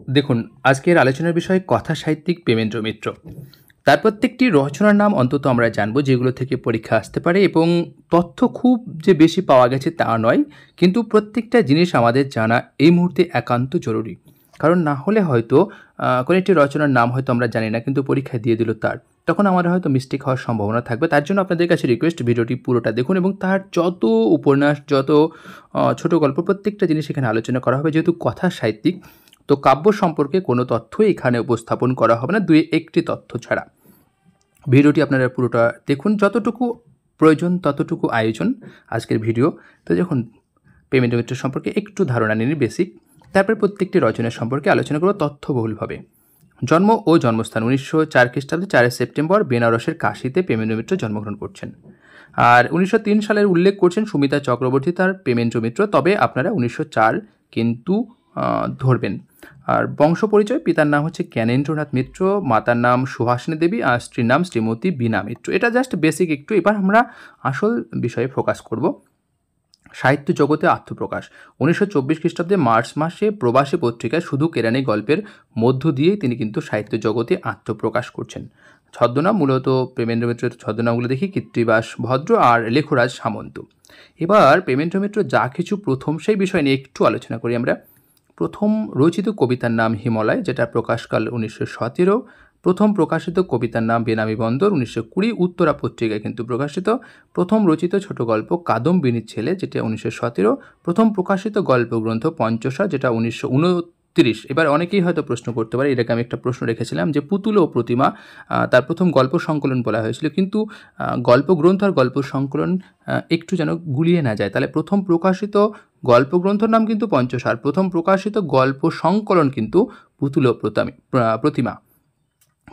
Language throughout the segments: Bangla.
দেখুন, আজকের আলোচনার বিষয় কথা সাহিত্যিক প্রেমেন্দ্র মিত্র। তার প্রত্যেকটি রচনার নাম অন্তত আমরা জানব, যেগুলো থেকে পরীক্ষা আসতে পারে, এবং তথ্য খুব যে বেশি পাওয়া গেছে তা নয়, কিন্তু প্রত্যেকটা জিনিস আমাদের জানা এই মুহূর্তে একান্ত জরুরি। কারণ না হলে হয়তো কোনো একটি রচনার নাম হয়তো আমরা জানি না, কিন্তু পরীক্ষায় দিয়ে দিল তার, তখন আমাদের হয়তো মিস্টেক হওয়ার সম্ভাবনা থাকবে। তার জন্য আপনাদের কাছে রিকোয়েস্ট, ভিডিওটি পুরোটা দেখুন এবং তার যত উপন্যাস, যত ছোট গল্প, প্রত্যেকটা জিনিস এখানে আলোচনা করা হবে। যেহেতু কথা সাহিত্যিক, তো কাব্য সম্পর্কে কোনো তথ্যই এখানে উপস্থাপন করা হবে না, দুই একটি তথ্য ছাড়া। ভিডিওটি আপনারা পুরোটা দেখুন, যতটুকু প্রয়োজন ততটুকু আয়োজন আজকের ভিডিও। তো যখন প্রেমেন্দ্র মিত্র সম্পর্কে একটু ধারণা নিন বেসিক, তারপর প্রত্যেকটি রচনা সম্পর্কে আলোচনা করব তথ্যবহুলভাবে। জন্ম ও জন্মস্থান 1904 খ্রিস্টাব্দে 4 সেপ্টেম্বর বেনারসের কাশীতে প্রেমেন্দ্র মিত্র জন্মগ্রহণ করছেন। আর 1903 সালের উল্লেখ করছেন সুমিতা চক্রবর্তী তার প্রেমেন্দ্র মিত্র, তবে আপনারা 1904 কিন্তু ধরবেন। আর বংশ পরিচয়, পিতার নাম হচ্ছে জ্ঞানেন্দ্রনাথ মিত্র, মাতার নাম সুহাসিনী দেবী, আর স্ত্রীর নাম শ্রীমতী বীণা মিত্র। এটা জাস্ট বেসিক একটু। এবার আমরা আসল বিষয়ে ফোকাস করব। সাহিত্য জগতে আত্মপ্রকাশ 1924 খ্রিস্টাব্দে মার্চ মাসে প্রবাসী পত্রিকায় শুধু কেরানি গল্পের মধ্য দিয়েই তিনি কিন্তু সাহিত্য জগতে আত্মপ্রকাশ করছেন। ছদ্মনাম, মূলত প্রেমেন্দ্র মিত্রের ছদ্মনামগুলো দেখি কৃত্তিবাস ভদ্র আর লেখরাজ সামন্ত। এবার প্রেমেন্দ্র মিত্র যা কিছু প্রথম সেই বিষয় নিয়ে একটু আলোচনা করি আমরা। প্রথম রচিত কবিতার নাম হিমালয়, যেটা প্রকাশকাল 1917। প্রথম প্রকাশিত কবিতার নাম বেনামি বন্দর, 1920 উত্তরা পত্রিকায় কিন্তু প্রকাশিত। প্রথম রচিত ছোট গল্প কাদম্বিনীর ছেলে, যেটা 1917। প্রথম প্রকাশিত গল্পগ্রন্থ পঞ্চশা, যেটা 1929। এবার অনেকেই হয়তো প্রশ্ন করতে পারে, এটাকে আমি একটা প্রশ্ন রেখেছিলাম যে পুতুল ও প্রতিমা তার প্রথম গল্প সংকলন বলা হয়েছিল, কিন্তু গল্পগ্রন্থ আর গল্প সংকলন একটু যেন গুলিয়ে না যায়। তাহলে প্রথম প্রকাশিত গল্পগ্রন্থর নাম কিন্তু পঞ্চশা, আর প্রথম প্রকাশিত গল্প সংকলন কিন্তু পুতুল ও প্রতিমা।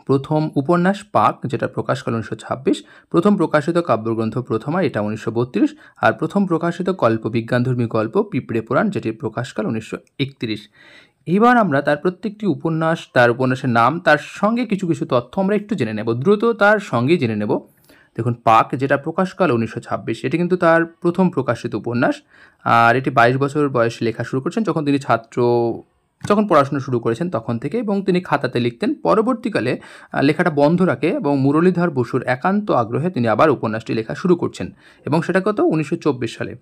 প্রথম উপন্যাস পাক, যেটা প্রকাশকাল 1926। প্রথম প্রকাশিত কাব্যগ্রন্থ প্রথমা, এটা 1932। আর প্রথম প্রকাশিত কল্পবিজ্ঞানধর্মী গল্প পিঁপড়ে পুরাণ, যেটির প্রকাশকাল 1931। এবার আমরা তার প্রত্যেকটি উপন্যাস, তার উপন্যাসের নাম, তার সঙ্গে কিছু কিছু তথ্য আমরা একটু জেনে নেব, দ্রুত তার সঙ্গেই জেনে নেব। দেখুন, পাক, যেটা প্রকাশকাল 1926, এটি কিন্তু তার প্রথম প্রকাশিত উপন্যাস। আর এটি 22 বছর বয়সে লেখা শুরু করেছেন, যখন পড়াশোনা শুরু করেছেন তখন থেকে, এবং তিনি খাতাতে লিখতেন। পরবর্তীকালে লেখাটা বন্ধ রাখে এবং মুরলীধর বসুর একান্ত আগ্রহে তিনি আবার উপন্যাসটি লেখা শুরু করছেন, এবং সেটা কত 1924 সালে।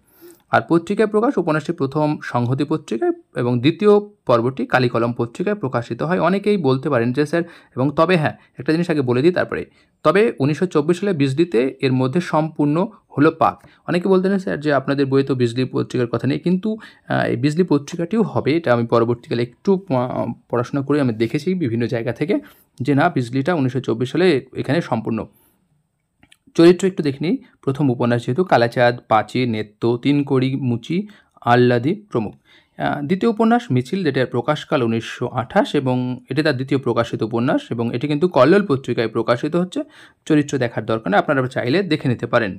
আর পত্রিকায় প্রকাশ, উপন্যাসটি প্রথম সংহতি পত্রিকায় এবং দ্বিতীয় পর্বটি কালিকলম পত্রিকায় প্রকাশিত হয়। অনেকেই বলতে পারেন যে স্যার, এবং তবে হ্যাঁ, একটা জিনিস আগে বলে দিই তারপরে, তবে 1924 সালে বিজলিতে এর মধ্যে সম্পূর্ণ হলো পাক। অনেকে বলতেন স্যার যে আপনাদের বইয়ে তো বিজলি পত্রিকার কথা নেই, কিন্তু এই বিজলি পত্রিকাটিও হবে, এটা আমি পরবর্তীকালে একটু পড়াশোনা করে আমি দেখেছি বিভিন্ন জায়গা থেকে, যে না, বিজলিটা 1924 সালে এখানে সম্পূর্ণ। চরিত্র একটু দেখে নিই। প্রথম উপন্যাস যেহেতু, কালাচাঁদ, পাঁচি, নেত্য, তিনকড়ি, মুচি, আহ্লাদি প্রমুখ। দ্বিতীয় উপন্যাস মিছিল, যেটার প্রকাশকাল 1928, এবং এটি তার দ্বিতীয় প্রকাশিত উপন্যাস, এবং এটি কিন্তু কল্লোল পত্রিকায় প্রকাশিত হচ্ছে। চরিত্র দেখার দরকার নেই, আপনারা চাইলে দেখে নিতে পারেন।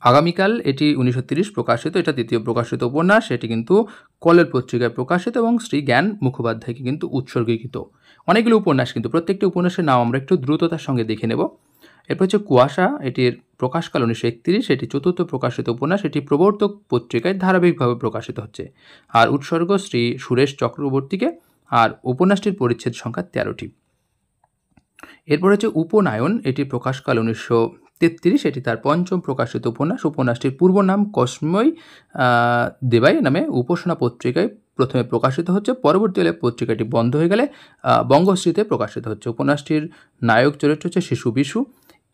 আগামীকাল, এটি 1930 প্রকাশিত, এটা দ্বিতীয় প্রকাশিত উপন্যাস, এটি কিন্তু কল্লোল পত্রিকায় প্রকাশিত এবং শ্রী জ্ঞান মুখোপাধ্যায়কে কিন্তু উৎসর্গীকৃত। অনেকগুলো উপন্যাস, কিন্তু প্রত্যেকটি উপন্যাসের নাম আমরা একটু দ্রুততার সঙ্গে দেখে নেব। এরপর হচ্ছে কুয়াশা, এটির প্রকাশকাল 1931, এটি চতুর্থ প্রকাশিত উপন্যাস, এটি প্রবর্তক পত্রিকায় ধারাবাহিকভাবে প্রকাশিত হচ্ছে। আর উৎসর্গ শ্রী সুরেশ চক্রবর্তীকে, আর উপন্যাসটির পরিচ্ছেদ সংখ্যা 13টি। এরপর হচ্ছে উপনায়ন, এটি প্রকাশকাল 1933, এটি তার পঞ্চম প্রকাশিত উপন্যাস। উপন্যাসটির পূর্ব নাম কসময় দেবাই নামে উপাসনা পত্রিকায় প্রথমে প্রকাশিত হচ্ছে, পরবর্তীকালে পত্রিকাটি বন্ধ হয়ে গেলে বঙ্গশ্রীতে প্রকাশিত হচ্ছে। উপন্যাসটির নায়ক চরিত্র হচ্ছে শিশু বিশু।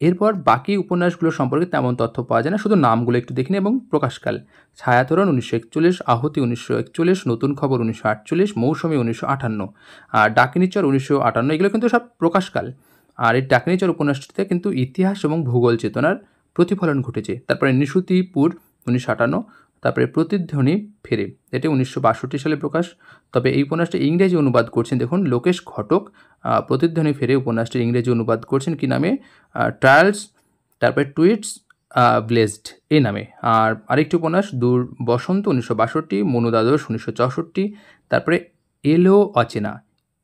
এরপর বাকি উপন্যাসগুলো সম্পর্কে তেমন তথ্য পাওয়া যায় না, শুধু নামগুলো একটু দেখিনি। এবং প্রকাশকাল ছায়াতরণ 1941, আহুতি 1941, নতুন খবর 1948, মৌসুমী 1958, আর ডাকিনীচর 1958। এগুলো কিন্তু সব প্রকাশকাল। আর এই ডাকিনীচর উপন্যাসটিতে কিন্তু ইতিহাস এবং ভূগোল চেতনার প্রতিফলন ঘটেছে। তারপরে নিশুতিপুর 1958, তারপরে প্রতিধ্বনি ফেরে, এটি 1962 সালে প্রকাশ। তবে এই উপন্যাসটি ইংরেজি অনুবাদ করছেন, দেখুন, লোকেশ ঘটক। প্রতিধ্বনি ফেরে উপন্যাসটির ইংরেজি অনুবাদ করছেন কি নামে? ট্রায়ালস, তারপরে টুইটস ব্লেসড এই নামে। আর আরেকটি উপন্যাস দূর বসন্ত 1962, মনুদাদোষ 1964, তারপরে এলো অচেনা,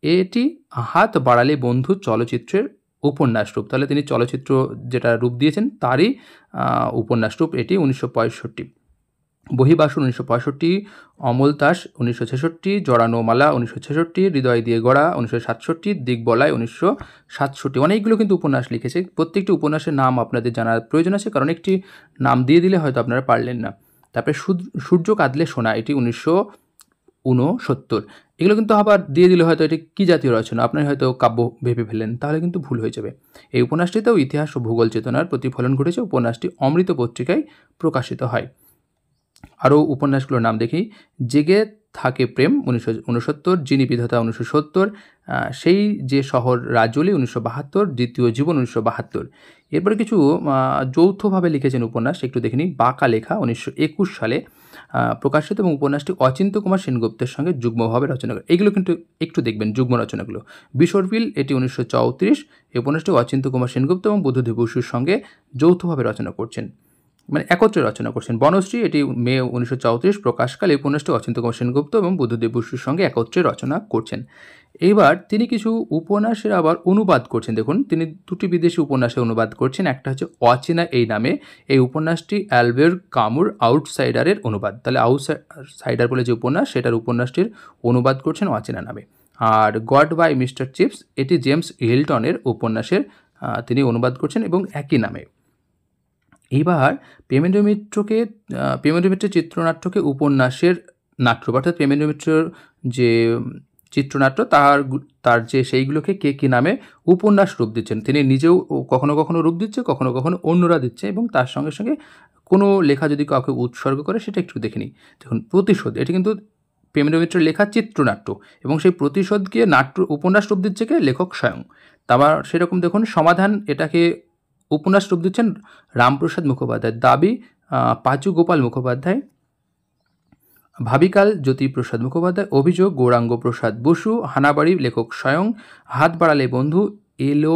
এটি হাত বাড়ালে বন্ধু চলচ্চিত্রের উপন্যাস রূপ। তাহলে তিনি চলচ্চিত্র যেটা রূপ দিয়েছেন তারই উপন্যাস রূপ এটি 1965। বহিবাসন 1965, অমল তাস 1966, জড়ানো মালা 1966, হৃদয় দিয়ে গড়া 1967, দিগবলয় 1967। অনেকগুলো কিন্তু উপন্যাস লিখেছে। প্রত্যেকটি উপন্যাসের নাম আপনাদের জানার প্রয়োজন আছে, কারণ একটি নাম দিয়ে দিলে হয়তো আপনারা পারলেন না। তারপরে সূর্য কাঁদলে সোনা, এটি 1969। এগুলো কিন্তু আবার দিয়ে দিলে হয়তো এটি কী জাতীয় রচনা আপনার হয়তো কাব্য ভেবে ফেলেন, তাহলে কিন্তু ভুল হয়ে যাবে। এই উপন্যাসটিতেও ইতিহাস ও ভূগোল চেতনার প্রতিফলন ঘটেছে। উপন্যাসটি অমৃত পত্রিকায় প্রকাশিত হয়। আরও উপন্যাসগুলোর নাম দেখি। জেগে থাকে প্রেম 1969, যিনি বিধাতা 1970, সেই যে শহর রাজলি 1972, দ্বিতীয় জীবন 1972। এরপরে কিছু যৌথভাবে লিখেছেন উপন্যাস, একটু দেখে নিই। বাঁকা লেখা 1921 সালে প্রকাশিত, এবং উপন্যাসটি অচিন্ত্য কুমার সেনগুপ্তের সঙ্গে যুগ্মভাবে রচনা করে। এগুলো কিন্তু একটু দেখবেন যুগ্ম রচনাগুলো। বিসর্পিল, এটি 1934। এই উপন্যাসটি অচিন্ত্য কুমার সেনগুপ্ত এবং বুদ্ধদেব বসুর সঙ্গে যৌথভাবে রচনা করছেন, মানে একত্রে রচনা করছেন। বনশ্রী, এটি মে 1934 প্রকাশকাল। এই উপন্যাসটি অচিন্ত্য কুমার সেনগুপ্ত এবং বুদ্ধদেব বসুর সঙ্গে একত্রে রচনা করছেন। এইবার তিনি কিছু উপন্যাসের আবার অনুবাদ করছেন। দেখুন, তিনি দুটি বিদেশি উপন্যাসের অনুবাদ করছেন। একটা হচ্ছে অচেনা এই নামে। এই উপন্যাসটি অ্যালবের কামুর আউটসাইডারের অনুবাদ। তাহলে আউটসাইডার বলে যে উপন্যাস, সেটার উপন্যাসটির অনুবাদ করছেন অচেনা নামে। আর গড বাই মিস্টার চিপস, এটি জেমস হিল্টনের উপন্যাসের তিনি অনুবাদ করছেন এবং একই নামে। এইবার প্রেমেন্দ্র মিত্রের চিত্রনাট্যকে উপন্যাসের নাট্য, অর্থাৎ প্রেমেন্দ্র মিত্রর যে চিত্রনাট্য তার যে সেইগুলোকে কে কী নামে উপন্যাস রূপ দিচ্ছেন। তিনি নিজেও কখনো কখনো রূপ দিচ্ছে, কখনো কখনো অন্যরা দিচ্ছে, এবং তার সঙ্গে সঙ্গে কোনো লেখা যদি কাউকে উৎসর্গ করে সেটা একটু দেখে নিই। দেখুন, প্রতিশোধ, এটি কিন্তু প্রেমেন্দ্র মিত্রের লেখা চিত্রনাট্য, এবং সেই প্রতিশোধকে উপন্যাস রূপ দিচ্ছে কে? লেখক স্বয়ং। তারপর সেরকম দেখুন সমাধান, এটাকে উপন্যাস রূপ দিচ্ছেন রামপ্রসাদ মুখোপাধ্যায়। দাবি পাঁচু গোপাল মুখোপাধ্যায়। ভাবিকাল জ্যোতিপ্রসাদ মুখোপাধ্যায়। অভিযোগ গৌরাঙ্গ প্রসাদ বসু। হানাবাড়ি লেখক স্বয়ং। হাত বাড়ালে বন্ধু এলো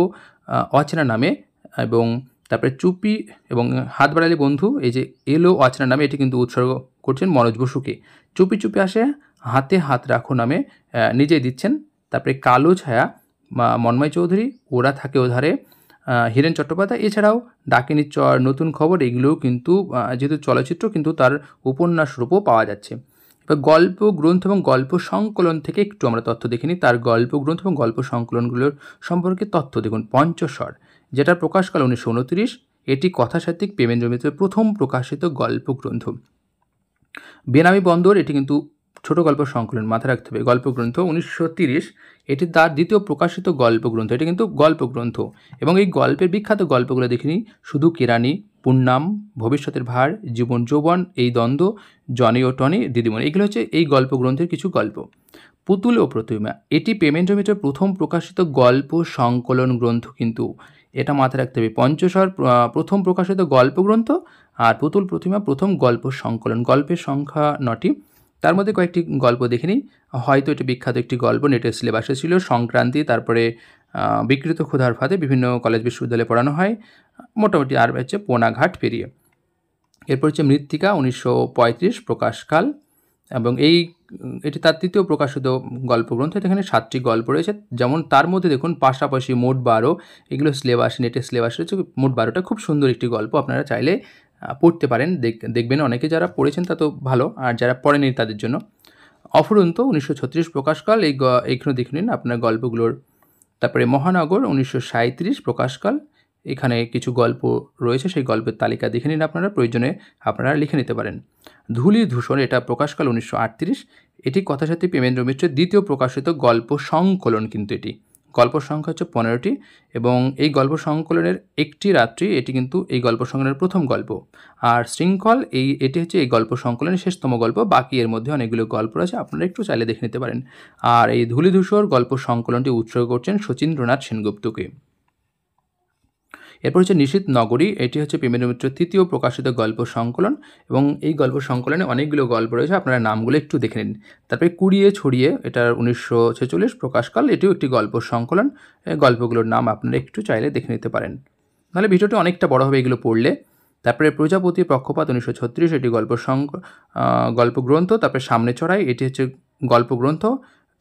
অচেনা নামে, এবং তারপরে চুপি এবং হাত বাড়ালে বন্ধু, এই যে এলো অচেনা নামে, এটি কিন্তু উৎসর্গ করছেন মনোজ বসুকে। চুপি চুপি আসে হাতে হাত রাখো নামে নিজেই দিচ্ছেন। তারপরে কালো ছায়া মন্ময় চৌধুরী। ওরা থাকে ওধারে হীরেন চট্টোপাধ্যায়। এছাড়াও ডাকিনীর চর, নতুন খবর, এগুলোও কিন্তু যেহেতু চলচ্চিত্র, কিন্তু তার উপন্যাস রূপও পাওয়া যাচ্ছে। এবার গল্প গ্রন্থ এবং গল্প সংকলন থেকে একটু আমরা তথ্য দেখে নিই। তার গল্প গ্রন্থ এবং গল্প সংকলনগুলোর সম্পর্কে তথ্য দেখুন। পঞ্চস্বর, যেটা প্রকাশকাল 1929, এটি কথাসাহিত্যিক প্রেমেন্দ্র মিত্রের প্রথম প্রকাশিত গল্প গ্রন্থ। বেনামি বন্দর, এটি কিন্তু ছোট গল্প সংকলন, মাথায় রাখতে হবে। গল্পগ্রন্থ 1930, এটি তার দ্বিতীয় প্রকাশিত গল্পগ্রন্থ। এটি কিন্তু গল্পগ্রন্থ, এবং এই গল্পের বিখ্যাত গল্পগুলো দেখিনি। শুধু কেরানি, পুণ্যাম, ভবিষ্যতের ভার, জীবন যৌবন, এই দ্বন্দ্ব, জনি ও টনি, দিদিমণি, এগুলো হচ্ছে এই গল্পগ্রন্থের কিছু গল্প। পুতুল ও প্রতিমা, এটি প্রেমেন্দ্র মিত্রের প্রথম প্রকাশিত গল্প সংকলন গ্রন্থ, কিন্তু এটা মাথায় রাখতে হবে। পঞ্চস্বর প্রথম প্রকাশিত গল্পগ্রন্থ, আর পুতুল প্রতিমা প্রথম গল্প সংকলন। গল্পের সংখ্যা 9টি। তার মধ্যে কয়েকটি গল্প দেখে নিই। হয়তো এটি বিখ্যাত একটি গল্প, নেটের সিলেবাসে ছিল। সংক্রান্তি, তারপরে বিকৃত ক্ষুধার ফাঁদে, বিভিন্ন কলেজ বিশ্ববিদ্যালয়ে পড়ানো হয় মোটামুটি। আর হচ্ছে পোনাঘাট পেরিয়ে। এরপর হচ্ছে মৃত্তিকা 1935 প্রকাশকাল, এবং এটি তার তৃতীয় প্রকাশিত গল্পগ্রন্থ। এখানে 7টি গল্প রয়েছে, যেমন তার মধ্যে দেখুন পাশাপাশি মোট 12, এগুলো সিলেবাস, নেটের সিলেবাস রয়েছে মোট 12টা। খুব সুন্দর একটি গল্প, আপনারা চাইলে পড়তে পারেন। দেখবেন অনেকে যারা পড়েছেন তা তো ভালো, আর যারা পড়েনি তাদের জন্য। অফুরন্ত 1936 প্রকাশকাল, এইখানে দেখে নিন আপনার গল্পগুলোর। তারপরে মহানগর 1937 প্রকাশকাল, এখানে কিছু গল্প রয়েছে, সেই গল্পের তালিকা দেখে নিন আপনারা, প্রয়োজনে আপনারা লিখে নিতে পারেন। ধূলি ধূসর, এটা প্রকাশকাল 1938, এটি কথাসাহিত্যিক প্রেমেন্দ্র মিত্রের দ্বিতীয় প্রকাশিত গল্প সংকলন, কিন্তু এটি গল্প সংখ্যা হচ্ছে 15টি, এবং এই গল্প সংকলনের একটি রাত্রি, এটি কিন্তু এই গল্প সংকলনের প্রথম গল্প। আর শৃঙ্খল, এটি হচ্ছে এই গল্প সংকলনের শেষতম গল্প। বাকি এর মধ্যে অনেকগুলো গল্প রয়েছে, আপনারা একটু চাইলে দেখে নিতে পারেন। আর এই ধূলিধূসর গল্প সংকলনটি উৎসর্গ করছেন শচীন্দ্রনাথ সেনগুপ্তকে। এরপর হচ্ছে নিশীথ নগরী, এটি হচ্ছে প্রেমেন্দ্র মিত্রের তৃতীয় প্রকাশিত গল্প সংকলন, এবং এই গল্প সংকলনে অনেকগুলো গল্প রয়েছে, আপনারা নামগুলো একটু দেখে নিন। তারপরে কুড়িয়ে ছড়িয়ে, এটার 1946 প্রকাশকাল, এটিও একটি গল্প সংকলন। গল্পগুলোর নাম আপনারা একটু চাইলে দেখে নিতে পারেন, নাহলে ভিডিওটি অনেকটা বড় হবে এগুলো পড়লে। তারপরে প্রজাপতি পক্ষপাত 1936, এটি গল্পগ্রন্থ। তারপরে সামনে চড়াই, এটি হচ্ছে গল্পগ্রন্থ,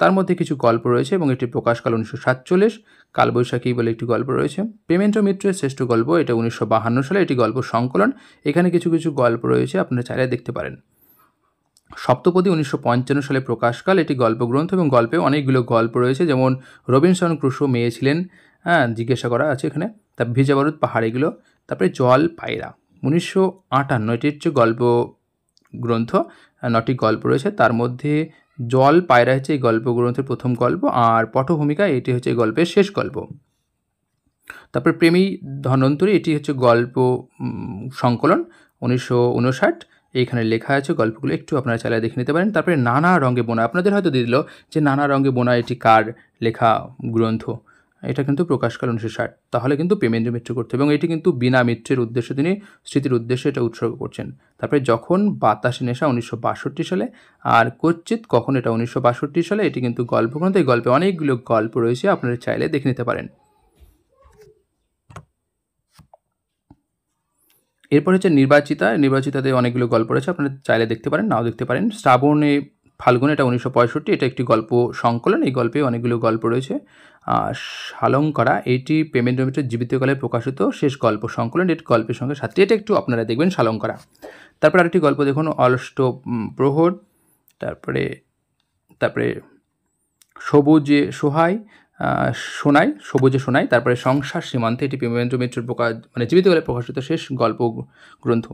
তার মধ্যে কিছু গল্প রয়েছে, এবং এটি প্রকাশকাল 1947। কালবৈশাখী বলে একটি গল্প রয়েছে। প্রেমেন্দ্র মিত্রের শ্রেষ্ঠ গল্প, এটা 1952 সালে, এটি গল্প সংকলন। এখানে কিছু কিছু গল্প রয়েছে, আপনারা চাইলে দেখতে পারেন। সপ্তপদী 1955 সালে প্রকাশকাল। এটি গল্পগ্রন্থ এবং গল্পে অনেকগুলো গল্প রয়েছে, যেমন রবিনসন ক্রুশো মেয়ে ছিলেন, জিজ্ঞাসা করা আছে এখানে। তারপর ভিজা বারুদ পাহাড়, এগুলো। তারপরে জল পায়রা 1958, এটি হচ্ছে গল্প গ্রন্থ। 9টি গল্প রয়েছে, তার মধ্যে জল পায়রা হচ্ছে এই গল্পগ্রন্থের প্রথম গল্প, আর পটভূমিকা এটি হচ্ছে এই গল্পের শেষ গল্প। তারপর প্রেমী ধন্বন্তরী, এটি হচ্ছে গল্প সংকলন 1959। এইখানে লেখা আছে গল্পগুলো, একটু আপনারা চাইলে দেখে নিতে পারেন। তারপরে নানা রঙে বোনা, আপনাদের হয়তো দিয়ে দিল যে নানা রঙে বোনা এটি কার লেখা গ্রন্থ। এটা কিন্তু প্রকাশকাল 1960। তাহলে কিন্তু প্রেমেন্দ্র মিত্র করতে, এবং এটি কিন্তু বীণা মিত্রের উদ্দেশ্যে, তিনি স্মৃতির উদ্দেশ্যে এটা উৎসর্গ করছেন। তারপরে যখন বাতাসে নেশা 1962 সালে, আর কচ্চিৎ কখন, এটা 1962 সালে। এটি কিন্তু গল্পগ্রন্থ, এই গল্পে অনেকগুলো গল্প রয়েছে, আপনারা চাইলে দেখে নিতে পারেন। এরপর হচ্ছে নির্বাচিতা। নির্বাচিতাতে অনেকগুলো গল্প রয়েছে, আপনারা চাইলে দেখতে পারেন, নাও দেখতে পারেন। শ্রাবণে ফাল্গুন, এটা 1965, এটা একটি গল্প সংকলন, এই গল্পে অনেকগুলো গল্প রয়েছে। শালঙ্করা, এইটি প্রেমেন্দ্র মিত্রের জীবিতকালে প্রকাশিত শেষ গল্প সংকলন, এটি গল্পের সঙ্গে 7টি, এটা একটু আপনারা দেখবেন শালঙ্করা। তারপর আরেকটি গল্প দেখুন, অষ্ট প্রহর। তারপরে সবুজে সোহাই, সবুজে সোনাই। তারপরে সংসার সীমান্তে, এটি প্রেমেন্দ্র মিত্রের জীবিতকালে প্রকাশিত শেষ গল্প গ্রন্থ।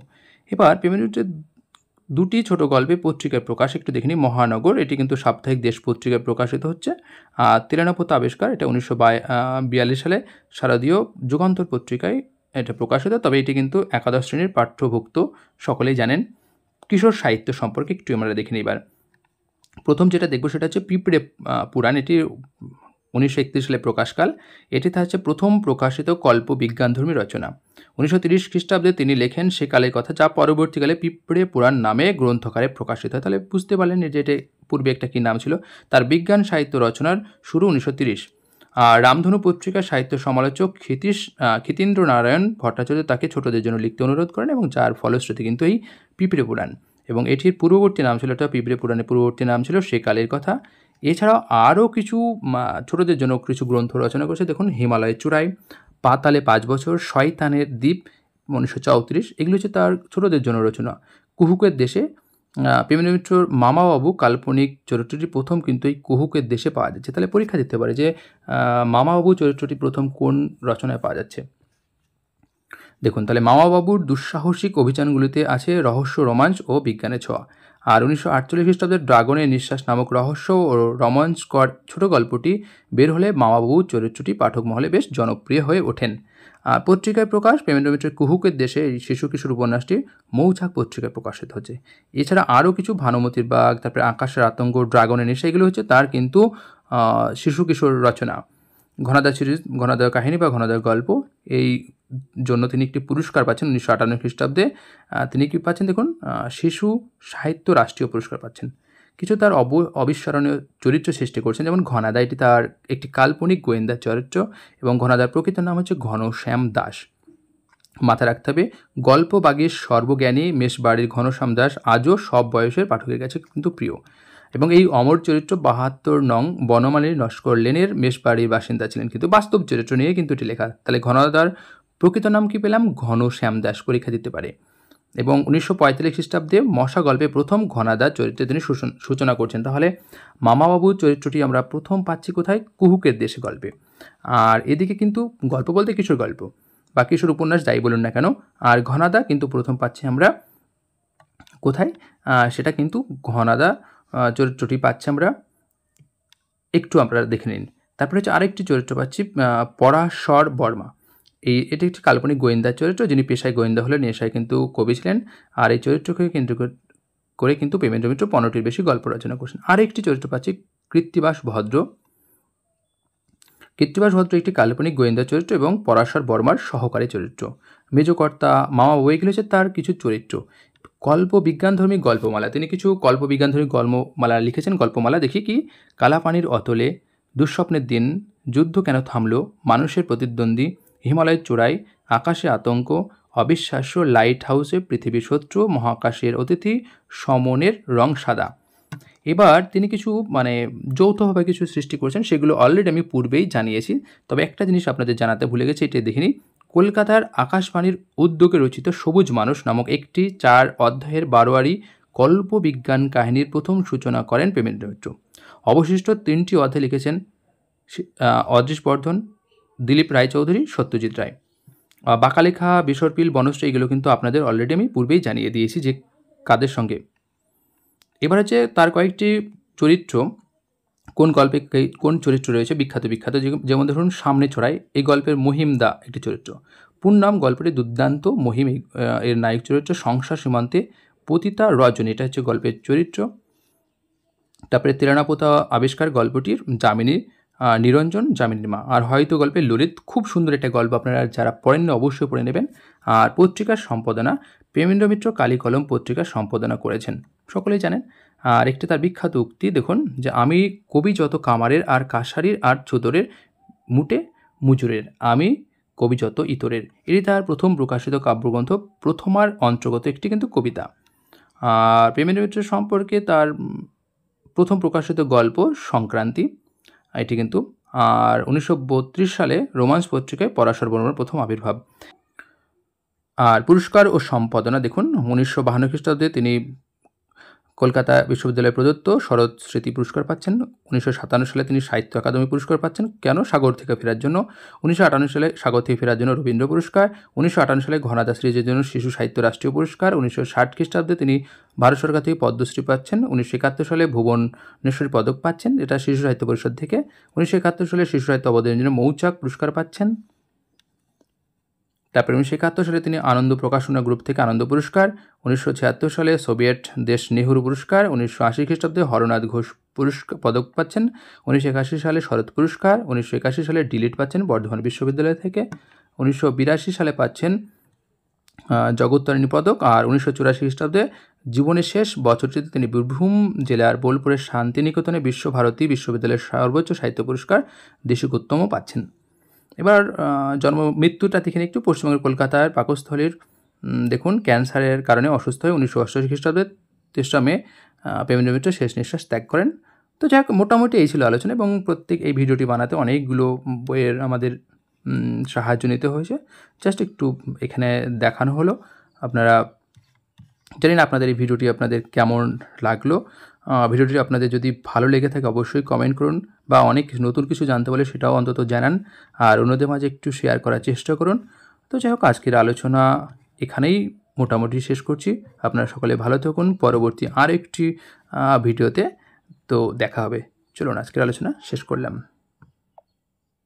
এবার প্রেমেন্দ্র মিত্রের 2টি ছোট গল্পে পত্রিকায় প্রকাশ একটু দেখিনি। মহানগর, এটি কিন্তু সাপ্তাহিক দেশ পত্রিকায় প্রকাশিত হচ্ছে। 93 আবিষ্কার, এটা 1942 সালে শারদীয় যুগান্তর পত্রিকায় এটা প্রকাশিত, তবে এটি কিন্তু একাদশ শ্রেণীর পাঠ্যভুক্ত, সকলেই জানেন। কিশোর সাহিত্য সম্পর্কে একটু আমরা দেখে নিই। এবার প্রথম যেটা দেখব সেটা হচ্ছে পিঁপড়ে পুরাণ, এটি 1931 সালে প্রকাশকাল। এটি হচ্ছে প্রথম প্রকাশিত কল্প বিজ্ঞানধর্মী রচনা। 1930 খ্রিস্টাব্দে তিনি লেখেন সেকালের কথা, যা পরবর্তীকালে পিঁপড়ে পুরাণ নামে গ্রন্থকারে প্রকাশিত হয়। তাহলে বুঝতে পারলেন যে এটা পূর্বে একটা কী নাম ছিল। তার বিজ্ঞান সাহিত্য রচনার শুরু 1930। আর রামধনু পত্রিকার সাহিত্য সমালোচক ক্ষিতীন্দ্র নারায়ণ ভট্টাচার্য তাকে ছোটদের জন্য লিখতে অনুরোধ করেন, এবং যার ফলশ্রুতি কিন্তু এই পিঁপড়ে পুরাণ। এবং এটির পূর্ববর্তী নাম ছিল, এটা পিঁপড়ে পুরাণের পূর্ববর্তী নাম ছিল সেকালের কথা। এছাড়াও আরও কিছু ছোটদের জন্য কিছু গ্রন্থ রচনা করেছে। দেখুন, হিমালয়ের চূড়ায়, পাতালে 5 বছর, শয়তানের দ্বীপ 1934, এগুলো হচ্ছে তার ছোটদের জন্য রচনা। কুহুকের দেশে, প্রেমেন্দ্র মিত্রর মামাবাবু কাল্পনিক চরিত্রটি প্রথম কিন্তু এই কুহুকের দেশে পাওয়া যাচ্ছে। তাহলে পরীক্ষা দিতে পারে যে মামাবাবু চরিত্রটি প্রথম কোন রচনায় পাওয়া যাচ্ছে। দেখুন, তাহলে মামাবাবুর দুঃসাহসিক অভিযানগুলিতে আছে রহস্য, রোমাঞ্চ ও বিজ্ঞানের ছোঁয়া। আর 1948 খ্রিস্টাব্দের ড্রাগনের নিঃশ্বাস নামক রহস্য ও রোমাঞ্চকর ছোট গল্পটি বের হলে মামাবাবুর চরিত্রটি পাঠক মহলে বেশ জনপ্রিয় হয়ে ওঠেন। আর পত্রিকায় প্রকাশ, প্রেমেন্দ্র মিত্রের কুহুকের দেশে এই শিশু কিশোর উপন্যাসটি মৌচাক পত্রিকায় প্রকাশিত হচ্ছে। এছাড়া আরও কিছু, ভানুমতির বাগ, তারপরে আকাশের আতঙ্ক, ড্রাগনের নেশা, এগুলো হচ্ছে তার কিন্তু শিশু কিশোর রচনা। ঘনাদা সিরিজ, ঘনাদার কাহিনী বা ঘনাদার গল্প, এই জন্য তিনি একটি পুরস্কার পাচ্ছেন 1958 খ্রিস্টাব্দে। তিনি কি পাচ্ছেন দেখুন, শিশু সাহিত্য রাষ্ট্রীয় পুরস্কার পাচ্ছেন। কিছু তার অবিস্মরণীয় চরিত্র সৃষ্টি করছেন, যেমন ঘনাদা, এটি তার একটি কাল্পনিক গোয়েন্দা চরিত্র, এবং ঘনাদার প্রকৃত নাম হচ্ছে ঘনশ্যাম দাস। মাথায় রাখতে হবে, গল্পবাগীর সর্বজ্ঞানী মেষবাড়ির ঘনশ্যাম দাস আজও সব বয়সের পাঠকের কাছে কিন্তু প্রিয়। এবং এই অমর চরিত্র 72 নং বনমালীর নস্কর লেনের মেষবাড়ির বাসিন্দা ছিলেন, কিন্তু বাস্তব চরিত্র নিয়ে কিন্তু এটি লেখা। তাহলে ঘনাদার প্রকৃত নাম কি পেলাম? ঘনশ্যাম দাস, পরীক্ষা দিতে পারে। এবং 1945 খ্রিস্টাব্দে মশা গল্পে প্রথম ঘনাদা চরিত্রে তিনি সূচনা করছেন। তাহলে মামাবাবুর চরিত্রটি আমরা প্রথম পাচ্ছি কোথায়? কুহুকের দেশে গল্পে। আর এদিকে কিন্তু গল্প বলতে কিশোর গল্প বা কিশোর উপন্যাস যাই বলুন না কেন। আর ঘনাদা কিন্তু প্রথম পাচ্ছি আমরা কোথায়? সেটা কিন্তু ঘনাদা চরিত্রটি পাচ্ছি আমরা, একটু আপনারা দেখে নিন। তারপরে হচ্ছে আরেকটি চরিত্র পাচ্ছি, পরাশর বর্মা। এটি একটি কাল্পনিক গোয়েন্দা চরিত্র, যিনি পেশায় গোয়েন্দা হলে নেশায় কিন্তু কবি ছিলেন। আর এই চরিত্রকে কেন্দ্র করে কিন্তু প্রেমেন্দ্র মিত্র 15টির বেশি গল্প রচনা করছেন। আরেকটি চরিত্র পাচ্ছি, কৃত্তিবাস ভদ্র। কৃত্তিবাস ভদ্র একটি কাল্পনিক গোয়েন্দা চরিত্র এবং পরাশর বর্মার সহকারী চরিত্র। মেজকর্তা, মামাবাবু, এগুলো হচ্ছে তার কিছু চরিত্র। কল্প বিজ্ঞানধর্মী গল্পমালা, তিনি কিছু কল্প বিজ্ঞানধর্মী গল্পমালা লিখেছেন। গল্পমালা দেখি কি: কালাপানির অতলে, দুঃস্বপ্নের দিন, যুদ্ধ কেন থামলো, মানুষের প্রতিদ্বন্দ্বী, হিমালয়ের চূড়ায়, আকাশে আতঙ্ক, অবিশ্বাস্য, লাইট হাউসে, পৃথিবীর শত্রু, মহাকাশের অতিথি, সমনের রং সাদা। এবার তিনি কিছু যৌথভাবে কিছু সৃষ্টি করেছেন, সেগুলো অলরেডি আমি পূর্বেই জানিয়েছি। তবে একটা জিনিস আপনাদের জানাতে ভুলে গেছি, এটা দেখিনি। কলকাতার আকাশবাণীর উদ্যোগে রচিত সবুজ মানুষ নামক একটি 4 অধ্যায়ের বারোয়ারি কল্পবিজ্ঞান কাহিনীর প্রথম সূচনা করেন প্রেমেন্দ্র মিত্র। অবশিষ্ট 3টি অধ্যায় লিখেছেন অদৃশ বর্ধন, দিলীপ রায়চৌধুরী, সত্যজিৎ রায়। বাঁকালেখা, বিসর্পিল, বনশ্রী এগুলো কিন্তু আপনাদের অলরেডি আমি পূর্বেই জানিয়ে দিয়েছি যে কাদের সঙ্গে। এবার হচ্ছে তার কয়েকটি চরিত্র, কোন গল্পে কোন চরিত্র রয়েছে বিখ্যাত বিখ্যাত, যেমন ধরুন সামনে ছড়ায়, এই গল্পের মহিমদা একটি চরিত্র। পূর্ণাম গল্পটি দুর্দান্ত, মহিম এর নায়ক চরিত্র। সংসার সীমান্তে পতিতা রজনী, এটা হচ্ছে গল্পের চরিত্র। তারপরে তেরানাপোতা আবিষ্কার গল্পটির যামিনী, নিরঞ্জন যামিনীর মা। আর হয়তো গল্পের ললিত, খুব সুন্দর একটা গল্প, আপনারা যারা পড়েননি অবশ্যই পড়ে নেবেন। আর পত্রিকার সম্পাদনা প্রেমেন্দ্র মিত্র কালী কলম পত্রিকার সম্পাদনা করেছেন, সকলেই জানেন। আর একটি তার বিখ্যাত উক্তি দেখুন, যে আমি কবি যত কামারের আর কাছারির আর চোদরের মুটে মুজুরের, আমি কবি যত ইতরের। এটি তার প্রথম প্রকাশিত কাব্যগ্রন্থ প্রথমার অন্তর্গত একটি কিন্তু কবিতা। আর প্রেমেন্দ্র মিত্র সম্পর্কে তার প্রথম প্রকাশিত গল্প সংক্রান্তি, এটি কিন্তু। আর 1932 সালে রোমান্স পত্রিকায় পরাশর বর্মণের প্রথম আবির্ভাব। আর পুরস্কার ও সম্পাদনা দেখুন, 1952 খ্রিস্টাব্দে তিনি কলকাতা বিশ্ববিদ্যালয় প্রদত্ত শরৎ স্মৃতি পুরস্কার পাচ্ছেন। 1957 সালে তিনি সাহিত্য অকাদেমি পুরস্কার পাচ্ছেন, কেন? সাগর থেকে ফেরার জন্য। 1958 সালে সাগর থেকে ফেরার জন্য রবীন্দ্র পুরস্কার। 1958 সালে ঘনাদা সিরিজের জন্য শিশু সাহিত্য রাষ্ট্রীয় পুরস্কার। 1960 খ্রিস্টাব্দে তিনি ভারত সরকার থেকে পদ্মশ্রী পাচ্ছেন। 1971 সালে ভুবনেশ্বরী পদক পাচ্ছেন, এটা শিশু সাহিত্য পরিষদ থেকে। 1971 সালে শিশু সাহিত্য অবদানের জন্য মৌচাক পুরস্কার পাচ্ছেন। তারপরে 1971 সালে তিনি আনন্দ প্রকাশনা গ্রুপ থেকে আনন্দ পুরস্কার। 1976 সালে সোভিয়েট দেশ নেহরু পুরস্কার। 1980 খ্রিস্টাব্দে হরনাথ ঘোষ পুরস্কার পদক পাচ্ছেন। 1981 সালে শরৎ পুরস্কার। 1981 সালে ডিলিট পাচ্ছেন বর্ধমান বিশ্ববিদ্যালয় থেকে। 1982 সালে পাচ্ছেন জগত্তারিণী পদক। আর 1984 খ্রিস্টাব্দে জীবনের শেষ বছরটিতে তিনি বীরভূম জেলার বোলপুরের শান্তিনিকেতনে বিশ্বভারতী বিশ্ববিদ্যালয়ের সর্বোচ্চ সাহিত্য পুরস্কার দেশিকোত্তম পাচ্ছেন। এবার মৃত্যুটা দেখেন একটু, পশ্চিমবঙ্গের কলকাতার পাকস্থলীর দেখুন ক্যান্সারের কারণে অসুস্থ হয়ে 1988 খ্রিস্টাব্দে 23 মে প্রেমেন্দ্র মিত্র শেষ নিঃশ্বাস ত্যাগ করেন। তো যাক, মোটামুটি এই ছিল আলোচনা, এবং প্রত্যেক এই ভিডিওটি বানাতে অনেকগুলো বইয়ের আমাদের সাহায্য নিতে হয়েছে। জাস্ট একটু এখানে দেখানো হলো। আপনারা জানি না আপনাদের এই ভিডিওটি আপনাদের কেমন লাগলো। ভিডিওটি আপনাদের যদি ভালো লেগে থাকে অবশ্যই কমেন্ট করুন, বা অনেক নতুন কিছু জানতে বলে সেটাও অন্তত জানান, আর অন্যদের মাঝে একটু শেয়ার করার চেষ্টা করুন। তো যাই হোক, আজকের আলোচনা এখানেই মোটামুটি শেষ করছি। আপনারা সকলে ভালো থাকুন, পরবর্তী আর একটি ভিডিওতে তো দেখা হবে। চলুন আজকের আলোচনা শেষ করলাম।